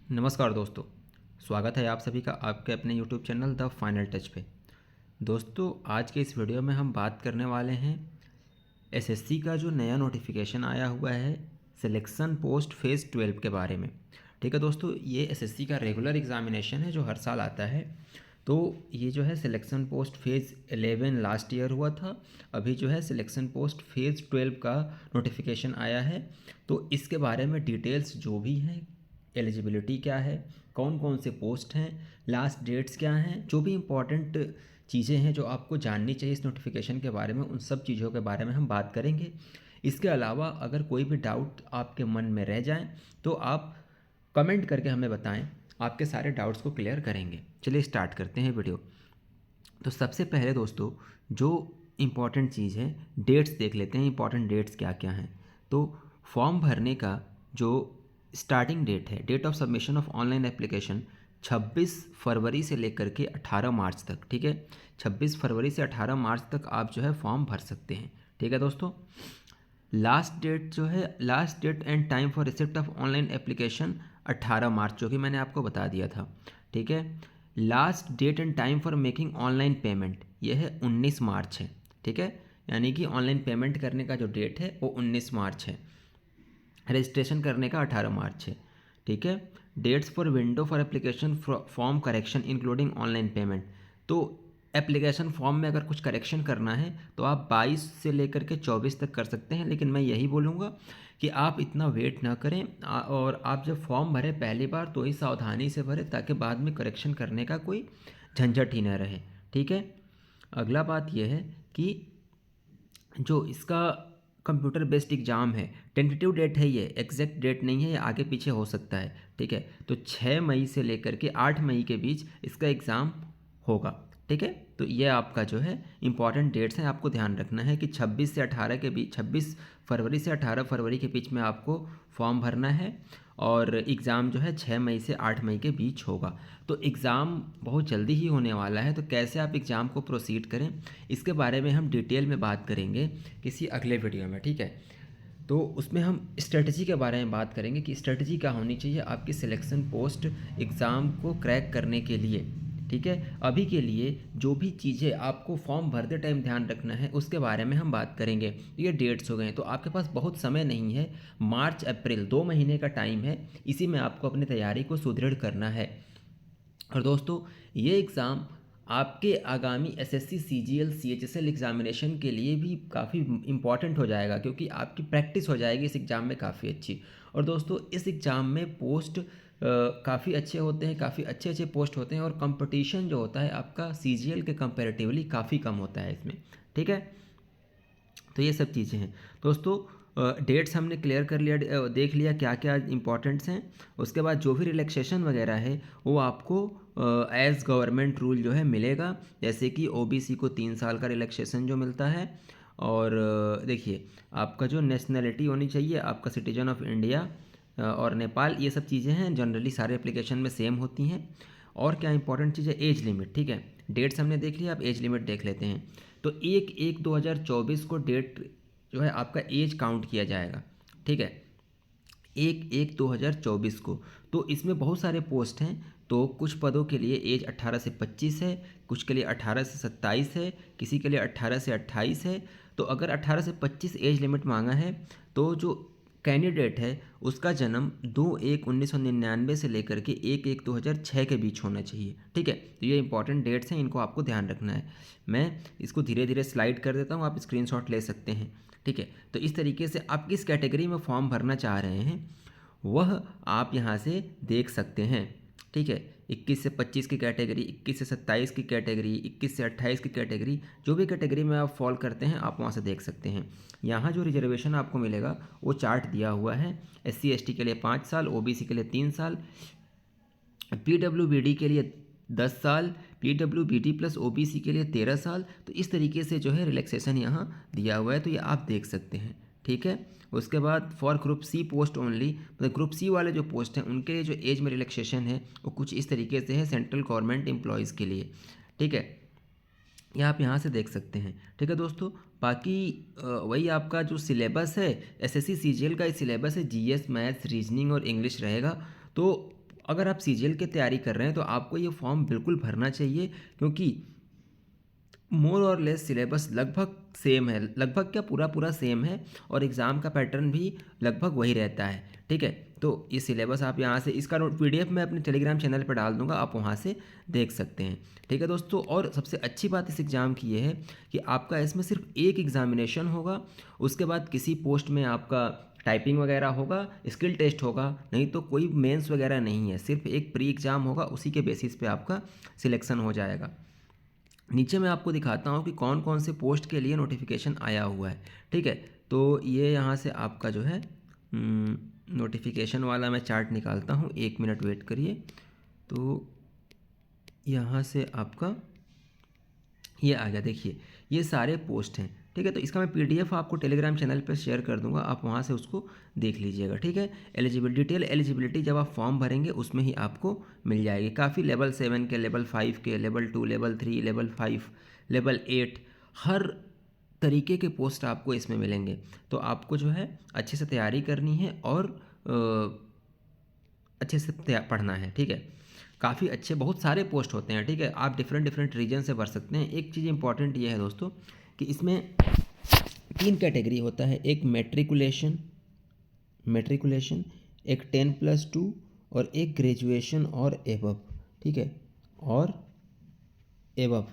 नमस्कार दोस्तों। स्वागत है आप सभी का आपके अपने YouTube channel the final touch पे। दोस्तों, आज के इस वीडियो में हम बात करने वाले हैं एसएससी का जो नया नोटिफिकेशन आया हुआ है सिलेक्शन पोस्ट फेज़ 12 के बारे में। ठीक है दोस्तों, ये एसएससी का रेगुलर एग्जामिनेशन है जो हर साल आता है। तो ये जो है selection post phase 11 last year हुआ था। अभी जो है सिलेक्शन पोस्ट फेज़ 12 का नोटिफिकेशन आया है। तो इसके बारे में डिटेल्स जो भी हैं, एलिजिबिलिटी क्या है, कौन कौन से पोस्ट हैं, लास्ट डेट्स क्या हैं, जो भी इम्पोर्टेंट चीज़ें हैं जो आपको जाननी चाहिए इस नोटिफिकेशन के बारे में, उन सब चीज़ों के बारे में हम बात करेंगे। इसके अलावा अगर कोई भी डाउट आपके मन में रह जाए तो आप कमेंट करके हमें बताएं, आपके सारे डाउट्स को क्लियर करेंगे। चलिए स्टार्ट करते हैं वीडियो। तो सबसे पहले दोस्तों, जो इम्पॉर्टेंट चीज़ है, डेट्स देख लेते हैं। इम्पॉर्टेंट डेट्स क्या क्या हैं। तो फॉर्म भरने का जो स्टार्टिंग डेट है, date of submission of online application 26 फरवरी से लेकर के 18 मार्च तक। ठीक है, 26 फरवरी से 18 मार्च तक आप जो है फॉर्म भर सकते हैं। ठीक है दोस्तों, लास्ट डेट जो है, last date and time for receipt of online application 18 मार्च, जो कि मैंने आपको बता दिया था। ठीक है, last date and time for making online payment यह है 19 मार्च है। ठीक है, यानी कि ऑनलाइन पेमेंट करने का जो डेट है वो 19 मार्च है। रजिस्ट्रेशन करने का 18 मार्च है। ठीक है, dates for window for application form correction including online payment. तो एप्लीकेशन फॉर्म में अगर कुछ करेक्शन करना है तो आप 22 से लेकर के 24 तक कर सकते हैं, लेकिन मैं यही बोलूँगा कि आप इतना वेट ना करें और आप जब फॉर्म भरें पहली बार तो ही सावधानी से भरें, ताकि बाद में करेक्शन करने का कोई झंझट ही ना रहे। ठीक है, अगला बात यह है कि जो इसका कंप्यूटर बेस्ड एग्ज़ाम है, टेंटेटिव डेट है, ये एग्जैक्ट डेट नहीं है, ये आगे पीछे हो सकता है। ठीक है, तो 6 मई से लेकर के 8 मई के बीच इसका एग्ज़ाम होगा। ठीक है, तो ये आपका जो है इंपॉर्टेंट डेट्स हैं, आपको ध्यान रखना है कि 26 से 18 के बीच, 26 फरवरी से 18 फरवरी के बीच में आपको फॉर्म भरना है और एग्ज़ाम जो है 6 मई से 8 मई के बीच होगा। तो एग्ज़ाम बहुत जल्दी ही होने वाला है, तो कैसे आप एग्ज़ाम को प्रोसीड करें इसके बारे में हम डिटेल में बात करेंगे किसी अगले वीडियो में। ठीक है, तो उसमें हम स्ट्रेटजी के बारे में बात करेंगे कि स्ट्रेटजी क्या होनी चाहिए आपकी सिलेक्शन पोस्ट एग्ज़ाम को क्रैक करने के लिए। ठीक है, अभी के लिए जो भी चीज़ें आपको फॉर्म भरते टाइम ध्यान रखना है उसके बारे में हम बात करेंगे। ये डेट्स हो गए, तो आपके पास बहुत समय नहीं है, मार्च अप्रैल 2 महीने का टाइम है, इसी में आपको अपनी तैयारी को सुदृढ़ करना है। और दोस्तों, ये एग्ज़ाम आपके आगामी एसएससी सीजीएल सीएचएसएल एग्ज़ामिनेशन के लिए भी काफ़ी इम्पॉर्टेंट हो जाएगा, क्योंकि आपकी प्रैक्टिस हो जाएगी इस एग्ज़ाम में काफ़ी अच्छी। और दोस्तों, इस एग्ज़ाम में पोस्ट काफ़ी अच्छे होते हैं, काफ़ी अच्छे अच्छे पोस्ट होते हैं, और कंपटीशन जो होता है आपका सीजीएल के कंपैरेटिवली काफ़ी कम होता है इसमें। ठीक है, तो ये सब चीज़ें हैं दोस्तों। डेट्स हमने क्लियर कर लिया, देख लिया क्या क्या इंपॉर्टेंट्स हैं। उसके बाद जो भी रिलैक्सेशन वगैरह है वो आपको एज गवर्नमेंट रूल जो है मिलेगा, जैसे कि ओबीसी को 3 साल का रिलैक्सेशन जो मिलता है। और देखिए, आपका जो नेशनैलिटी होनी चाहिए, आपका सिटीजन ऑफ इंडिया और नेपाल, ये सब चीज़ें हैं जनरली सारे एप्लीकेशन में सेम होती हैं। और क्या इंपॉर्टेंट चीज़ है, एज लिमिट। ठीक है, डेट्स हमने देख लिया, अब एज लिमिट देख लेते हैं। तो 1/1/2024 को डेट जो है आपका एज काउंट किया जाएगा। ठीक है, 1/1/2024 को। तो इसमें बहुत सारे पोस्ट हैं, तो कुछ पदों के लिए एज 18 से 25 है, कुछ के लिए 18 से 27 है, किसी के लिए 18 से 28 है। तो अगर 18 से 25 एज लिमिट मांगा है तो जो कैंडिडेट है उसका जन्म 2/1/1999 से लेकर के 1/1/2006 के बीच होना चाहिए। ठीक है, तो ये इंपॉर्टेंट डेट्स हैं, इनको आपको ध्यान रखना है। मैं इसको धीरे धीरे स्लाइड कर देता हूँ, आप स्क्रीनशॉट ले सकते हैं। ठीक है, तो इस तरीके से आप किस कैटेगरी में फॉर्म भरना चाह रहे हैं वह आप यहाँ से देख सकते हैं। ठीक है, 21 से 25 की कैटेगरी, 21 से 27 की कैटेगरी, 21 से 28 की कैटेगरी, जो भी कैटेगरी में आप फॉल करते हैं आप वहाँ से देख सकते हैं। यहाँ जो रिजर्वेशन आपको मिलेगा वो चार्ट दिया हुआ है। SC ST के लिए 5 साल, OBC के लिए 3 साल, PWBD के लिए 10 साल, PWBD प्लस OBC के लिए 13 साल। तो इस तरीके से जो है रिलैक्सेशन यहाँ दिया हुआ है, तो ये आप देख सकते हैं। ठीक है, उसके बाद for group C post only, मतलब ग्रुप सी वाले जो पोस्ट हैं उनके लिए जो एज में रिलैक्सेशन है वो कुछ इस तरीके से है सेंट्रल गवर्नमेंट एम्प्लॉयज़ के लिए। ठीक है, ये आप यहाँ से देख सकते हैं। ठीक है दोस्तों, बाकी वही आपका जो सिलेबस है, एसएससी सीजीएल का सिलेबस है, जीएस मैथ्स रीजनिंग और इंग्लिश रहेगा। तो अगर आप सीजीएल की तैयारी कर रहे हैं तो आपको ये फॉर्म बिल्कुल भरना चाहिए, क्योंकि मोर और लेस सिलेबस लगभग सेम है, लगभग क्या पूरा पूरा सेम है, और एग्ज़ाम का पैटर्न भी लगभग वही रहता है। ठीक है, तो ये सिलेबस आप यहाँ से इसका नोट पीडीएफ मैं अपने टेलीग्राम चैनल पर डाल दूंगा, आप वहाँ से देख सकते हैं। ठीक है दोस्तों, और सबसे अच्छी बात इस एग्ज़ाम की ये है कि आपका इसमें सिर्फ एक एग्ज़ामिनेशन होगा, उसके बाद किसी पोस्ट में आपका टाइपिंग वगैरह होगा, स्किल टेस्ट होगा, नहीं तो कोई मेंस वगैरह नहीं है, सिर्फ एक प्री एग्ज़ाम होगा, उसी के बेसिस पे आपका सिलेक्शन हो जाएगा। नीचे मैं आपको दिखाता हूँ कि कौन कौन से पोस्ट के लिए नोटिफिकेशन आया हुआ है। ठीक है, तो ये यहाँ से आपका जो है नोटिफिकेशन वाला मैं चार्ट निकालता हूँ, 1 मिनट वेट करिए। तो यहाँ से आपका ये आ गया, देखिए ये सारे पोस्ट हैं। ठीक है, तो इसका मैं पीडीएफ आपको टेलीग्राम चैनल पर शेयर कर दूंगा, आप वहाँ से उसको देख लीजिएगा। ठीक है, एलिजिबिलिटी जब आप फॉर्म भरेंगे उसमें ही आपको मिल जाएगी। काफ़ी लेवल 7 के, लेवल 5 के, लेवल 2, लेवल 3, लेवल 5, लेवल 8, हर तरीके के पोस्ट आपको इसमें मिलेंगे। तो आपको जो है अच्छे से तैयारी करनी है और अच्छे से पढ़ना है। ठीक है, काफ़ी अच्छे बहुत सारे पोस्ट होते हैं। ठीक है, आप डिफरेंट डिफरेंट रीजन से भर सकते हैं। एक चीज़ इंपॉर्टेंट ये है दोस्तों कि इसमें 3 कैटेगरी होता है, एक मैट्रिकुलेशन, एक 10+2 और एक ग्रेजुएशन और एबव। ठीक है, और एबव,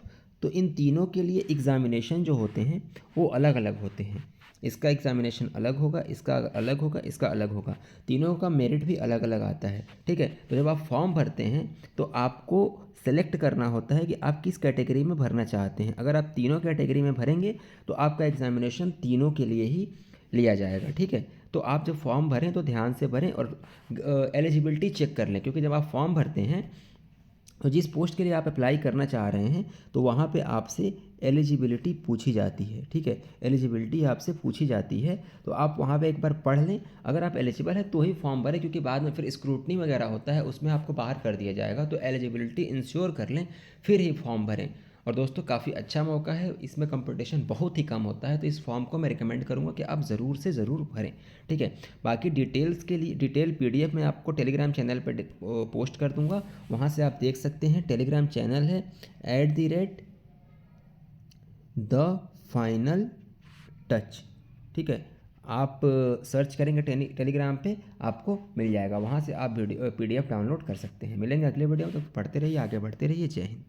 तो इन तीनों के लिए एग्ज़ामिनेशन जो होते हैं वो अलग अलग होते हैं। इसका एग्ज़ामिनेशन अलग होगा, इसका अलग होगा, इसका अलग होगा, तीनों का मेरिट भी अलग अलग आता है। ठीक है, तो जब आप फॉर्म भरते हैं तो आपको सेलेक्ट करना होता है कि आप किस कैटेगरी में भरना चाहते हैं। अगर आप तीनों कैटेगरी में भरेंगे तो आपका एग्ज़ामिनेशन तीनों के लिए ही लिया जाएगा। ठीक है, तो आप जब फॉर्म भरें तो ध्यान से भरें और एलिजिबिलिटी चेक कर लें, क्योंकि जब आप फॉर्म भरते हैं तो जिस पोस्ट के लिए आप अप्लाई करना चाह रहे हैं तो वहाँ पे आपसे एलिजिबिलिटी पूछी जाती है। ठीक है, एलिजिबिलिटी आपसे पूछी जाती है, तो आप वहाँ पे एक बार पढ़ लें। अगर आप एलिजिबल है तो ही फॉर्म भरें, क्योंकि बाद में फिर स्क्रूटनी वगैरह होता है, उसमें आपको बाहर कर दिया जाएगा। तो एलिजिबिलिटी इंश्योर कर लें फिर ही फॉर्म भरें। और दोस्तों काफ़ी अच्छा मौका है, इसमें कंपटीशन बहुत ही कम होता है, तो इस फॉर्म को मैं रिकमेंड करूँगा कि आप ज़रूर से ज़रूर भरें। ठीक है, बाकी डिटेल्स के लिए डिटेल पीडीएफ मैं आपको टेलीग्राम चैनल पर पोस्ट कर दूँगा, वहाँ से आप देख सकते हैं। टेलीग्राम चैनल है @TheFinalTouch। ठीक है, आप सर्च करेंगे टेलीग्राम पे, आपको मिल जाएगा, वहाँ से आप पीडीएफ डाउनलोड कर सकते हैं। मिलेंगे अगले वीडियो में, तो पढ़ते रहिए, आगे बढ़ते रहिए। जय हिंद।